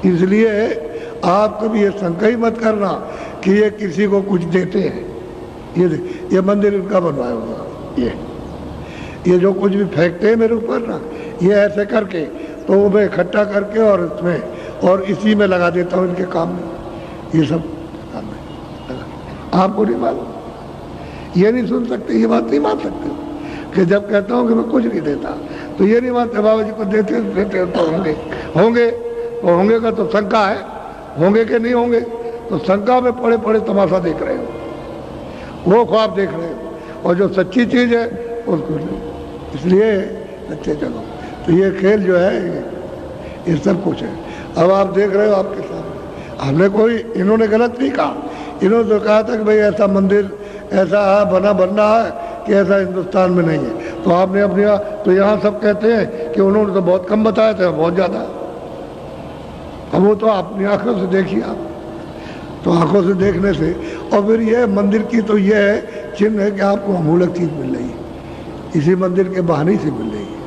इसलिए आप कभी ये शंका ही मत करना कि ये किसी को कुछ देते हैं। ये मंदिर इनका बनवाया होगा, ये जो कुछ भी फेंकते हैं मेरे ऊपर ना, ये ऐसे करके तो वो मैं इकट्ठा करके और इसमें और इसी में लगा देता हूँ इनके काम में। ये सब काम है, आपको नहीं मालूम, ये नहीं सुन सकते, ये बात नहीं मान सकते कि जब कहता हूँ कि मैं कुछ नहीं देता तो ये नहीं मानते बाबा जी को देते तो होंगे का तो शंका है, होंगे कि नहीं होंगे, तो शंका में पड़े पड़े तमाशा देख रहे हो, वो ख्वाब देख रहे हो, और जो सच्ची चीज़ है उसको इसलिए अच्छे चलो। तो ये खेल जो है ये सब कुछ है। अब आप देख रहे हो आपके सामने, हमने कोई, इन्होंने गलत नहीं कहा, इन्होंने तो कहा था कि भाई ऐसा मंदिर ऐसा बनना है कि ऐसा हिंदुस्तान में नहीं है। तो आपने अपने तो यहाँ सब कहते हैं कि उन्होंने तो बहुत कम बताया था, बहुत ज़्यादा। अब वो तो अपनी आंखों से देखिए आप, तो आंखों से देखने से, और फिर ये मंदिर की तो ये है चिन्ह है कि आपको अमूलक चीज़ मिल रही है, इसी मंदिर के बहाने से मिल रही है।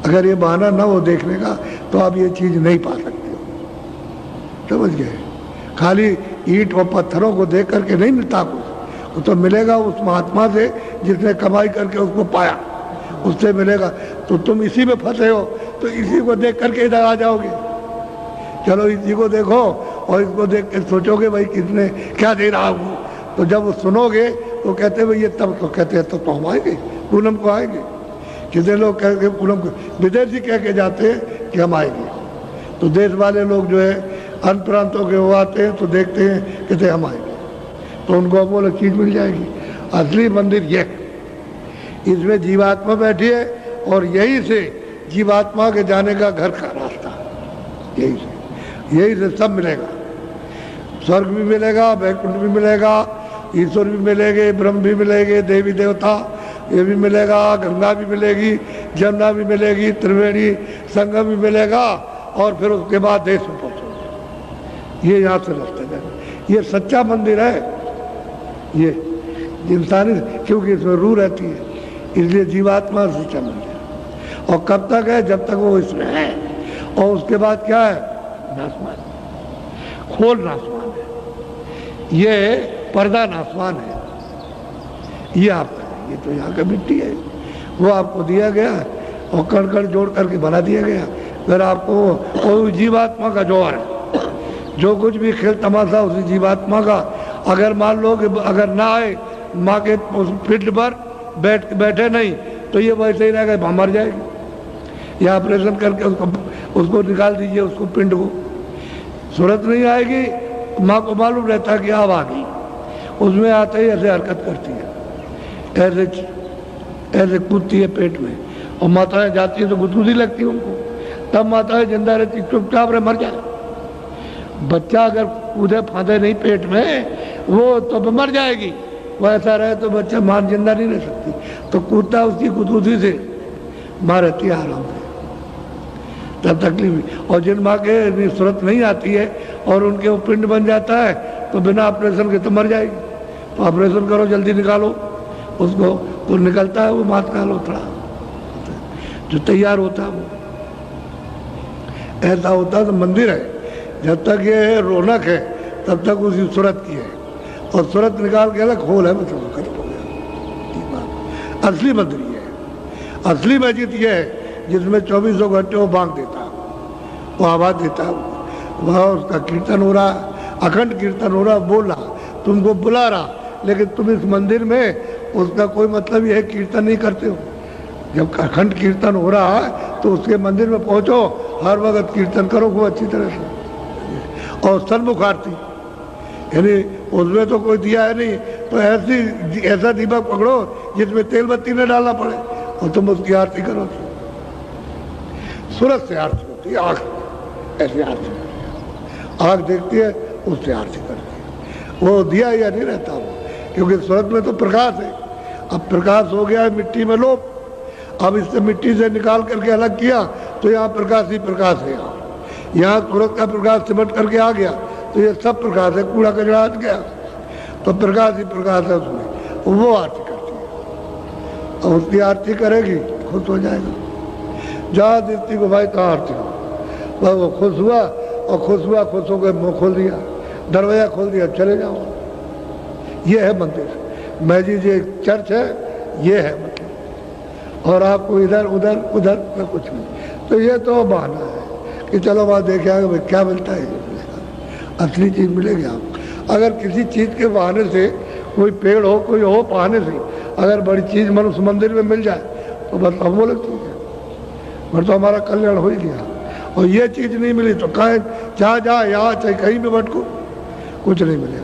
अगर ये बहाना ना हो देखने का तो आप ये चीज़ नहीं पा सकते हो, समझ गए। खाली ईंट और पत्थरों को देख करके नहीं मिलता कुछ, वो तो मिलेगा उस महात्मा से जिसने कमाई करके उसको पाया, उससे मिलेगा। तो तुम इसी में फंसे हो तो इसी को देख करके इधर आ जाओगे। चलो इसी को देखो और इसको देख के सोचोगे भाई किसने क्या दे रहा हूँ, तो जब सुनोगे तो कहते भाई ये तब तो कहते हैं तो हम आएंगे, पूनम को आएंगे। कितने लोग कह के पूनम को, विदेशी कह के जाते हैं कि हम आएंगे, तो देश वाले लोग जो है अन्य प्रांतों के वो आते हैं तो देखते हैं कहते हम आएंगे, तो उनको अमूलक चीज़ मिल जाएगी। असली मंदिर ये, इसमें जीवात्मा बैठी है और यही से जीवात्मा के जाने का घर का रास्ता, यही से सब मिलेगा। स्वर्ग भी मिलेगा, वैकुंठ भी मिलेगा, ईश्वर भी मिलेंगे, ब्रह्म भी मिलेंगे, देवी देवता ये भी मिलेगा, गंगा भी मिलेगी, जमुना भी मिलेगी, त्रिवेणी संगम भी मिलेगा, और फिर उसके बाद देश में पहुँचोगे। ये यहाँ से रास्ते जाएंगे, ये सच्चा मंदिर है ये इंसानी, क्योंकि इसमें रूह रहती है, इसलिए जीवात्मा सच्चा मंदिर। और कब तक है? जब तक वो इसमें है, और उसके बाद क्या है? नासमान, खोल नासमान है, ये पर्दा नासमान है, ये आपका, ये तो यहाँ का मिट्टी है, वो आपको दिया गया और कण कण जोड़ करके बना दिया गया। फिर आपको वो जीवात्मा का जौहर है, जो कुछ भी खेल तमाशा उसी जीवात्मा का। अगर मान लो कि अगर ना आए माँ के पिंड पर बैठे नहीं तो ये वैसे ही रहेगा, मर जाएगी। या ऑपरेशन करके उसको निकाल दीजिए, उसको पिंड को, सूरत नहीं आएगी, माँ को मालूम रहता कि अब आ गई, उसमें आते ही ऐसे हरकत करती है, ऐसे कूदती है पेट में, और माताएं जाती है तो गुदगुदी लगती है उनको, तब माताएं जिंदा रहती, चुपचाप रहे, मर जाए। बच्चा अगर कूदे फांदे नहीं पेट में, वो तो मर जाएगी, वो ऐसा रहे तो बच्चा माँ जिंदा नहीं रह सकती, तो कूदता उसकी गुदगुदी से माँ रहती है आराम से, तब तकलीफ। और जिन माँ के सूरत नहीं आती है और उनके वो पिंड बन जाता है तो बिना ऑपरेशन के तो मर जाएगी, तो ऑपरेशन करो, जल्दी निकालो उसको, तो निकलता है वो मात का लोथड़ा जो तैयार होता है, वो ऐसा होता है। तो मंदिर है, जब तक ये रौनक है तब तक उसी सूरत की है, और सूरत निकाल के अलग खोल है, मतलब खत्म हो गया। असली मंदिर ये है, असली मस्जिद ये है जिसमें 24 घंटे वो बांग देता है, वो आवाज़ देता है, वहाँ उसका कीर्तन हो रहा, अखंड कीर्तन हो रहा, बोल रहा, तुमको बुला रहा, लेकिन तुम इस मंदिर में उसका कोई मतलब ये है कीर्तन नहीं करते हो। जब अखंड कीर्तन हो रहा है तो उसके मंदिर में पहुंचो, हर वक्त कीर्तन करो खूब अच्छी तरह से। और सन्मुख आरती, यानी उसमें तो कोई दिया है नहीं, तो ऐसा दीपक पकड़ो जिसमें तेल बत्ती न डालना पड़े, और तुम उसकी आरती करो। सूरज से आरती होती है, आँख ऐसी आरती करती है, आँख देखती है उससे आरती करती है, वो दिया या नहीं रहता वो, क्योंकि सूरज में तो प्रकाश है। अब प्रकाश हो गया है मिट्टी में लोप, अब इससे मिट्टी से निकाल करके अलग किया तो यहाँ प्रकाश ही प्रकाश है। यहाँ सूरज का प्रकाश सिमट करके आ गया तो ये सब प्रकाश है, कूड़ा कचरा हट गया, तो प्रकाश ही प्रकाश है उसमें, वो आरती करती है, और उसकी आरती करेगी खुश हो जाएगा। जहाँ दृष्टि को भाई कहाँ आरती हो, वह वो खुश हुआ और खुश हुआ, खुश हो गए, मुँह खोल दिया, दरवाजा खोल दिया, चले जाओ। ये है मंदिर, मैजी जी चर्च है, ये है मतलब। और आपको इधर उधर उधर में कुछ नहीं। तो ये तो बहाना है कि चलो वहाँ देखे आगे भाई क्या मिलता है, असली चीज़ मिलेगी आपको। अगर किसी चीज़ के बहाने से, कोई पेड़ हो, कोई हो, बहाने से अगर बड़ी चीज़ उस मंदिर में मिल जाए तो बस हम वो लगती है, फिर तो हमारा कल्याण हो ही गया। और ये चीज़ नहीं मिली तो कहें जहाँ यहाँ चाहे कहीं भी भटको, कुछ नहीं मिलेगा।